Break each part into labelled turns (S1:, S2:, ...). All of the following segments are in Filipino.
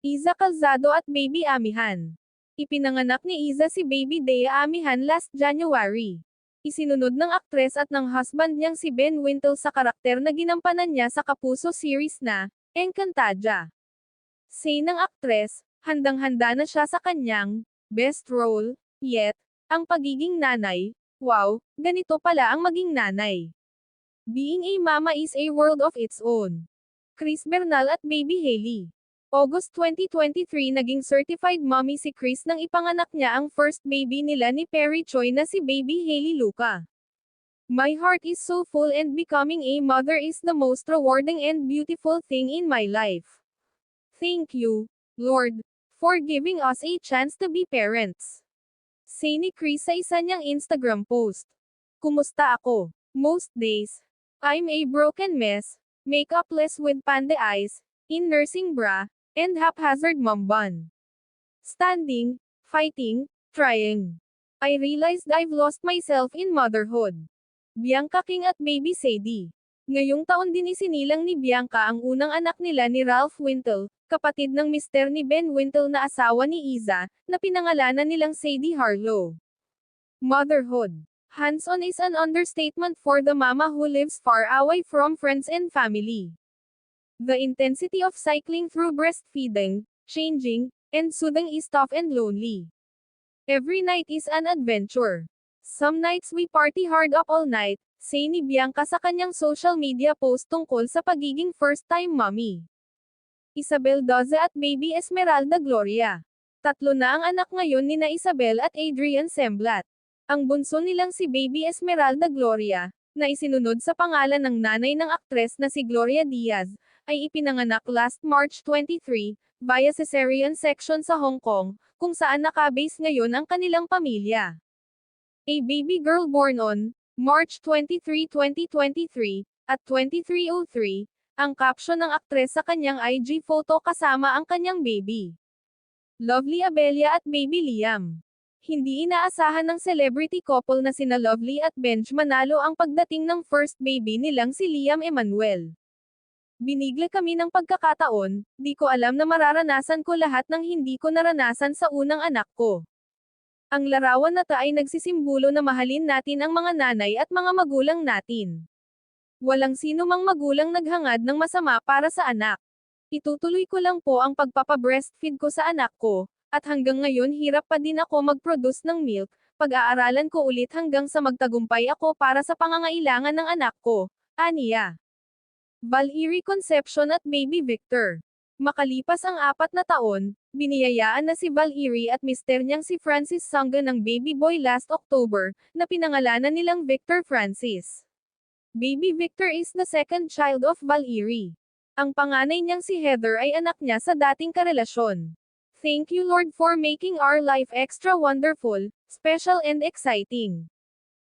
S1: Iza Calzado at Baby Amihan. Ipinanganak ni Iza si Baby Dea Amihan last January. Isinunod ng aktres at ng husband niyang si Ben Wintle sa karakter na ginampanan niya sa Kapuso series na Encantadia. Say ng aktres, handang-handa na siya sa kanyang best role yet, ang pagiging nanay. Wow, ganito pala ang maging nanay. Being a mama is a world of its own. Chris Bernal at Baby Hailey. August 2023 naging certified mommy si Chris nang ipanganak niya ang first baby nila ni Perry Choi na si Baby Hailey Luca. My heart is so full and becoming a mother is the most rewarding and beautiful thing in my life. Thank you, Lord, for giving us a chance to be parents. Say ni Chris sa isa niyang Instagram post. Kumusta ako? Most days, I'm a broken mess, makeupless with panda eyes, in nursing bra, and haphazard mom bun. Standing, fighting, trying. I realized I've lost myself in motherhood. Bianca King at Baby Sadie. Ngayong taon din isinilang ni Bianca ang unang anak nila ni Ralph Wintle, kapatid ng mister ni Ben Wintle na asawa ni Iza, na pinangalanan nilang Sadie Harlow. Motherhood. Hands-on is an understatement for the mama who lives far away from friends and family. The intensity of cycling through breastfeeding, changing, and soothing is tough and lonely. Every night is an adventure. Some nights we party hard up all night, say ni Bianca sa kanyang social media post tungkol sa pagiging first-time mommy. Isabel Doza at Baby Esmeralda Gloria. Tatlo na ang anak ngayon nina Isabel at Adrian Semblat. Ang bunso nilang si Baby Esmeralda Gloria, na isinunod sa pangalan ng nanay ng aktres na si Gloria Diaz, ay ipinanganak last March 23, via cesarean section sa Hong Kong, kung saan nakabase ngayon ang kanilang pamilya. A baby girl born on March 23, 2023, at 23:03, ang caption ng aktres sa kanyang IG photo kasama ang kanyang baby. Lovely Abelia at Baby Liam. Hindi inaasahan ng celebrity couple na sina Lovely at Benj Manalo ang pagdating ng first baby nilang si Liam Emmanuel. Binigla kami ng pagkakataon, di ko alam na mararanasan ko lahat ng hindi ko naranasan sa unang anak ko. Ang larawan na ta ay nagsisimbolo na mahalin natin ang mga nanay at mga magulang natin. Walang sino mang magulang naghangad ng masama para sa anak. Itutuloy ko lang po ang pagpapabreastfeed ko sa anak ko, at hanggang ngayon hirap pa din ako mag-produce ng milk, pag-aaralan ko ulit hanggang sa magtagumpay ako para sa pangangailangan ng anak ko, aniya. Val-Iri Concepcion at Baby Victor. Makalipas ang 4 na taon, biniyayaan na si Val-Iri at mister niyang si Francis Sangga ng baby boy last October, na pinangalanan nilang Victor Francis. Baby Victor is the second child of Val-Iri. Ang panganay niyang si Heather ay anak niya sa dating karelasyon. Thank you Lord for making our life extra wonderful, special and exciting.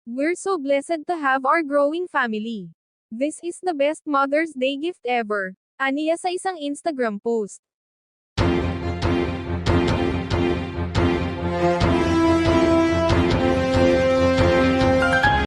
S1: We're so blessed to have our growing family. This is the best Mother's Day gift ever, aniya sa isang Instagram post.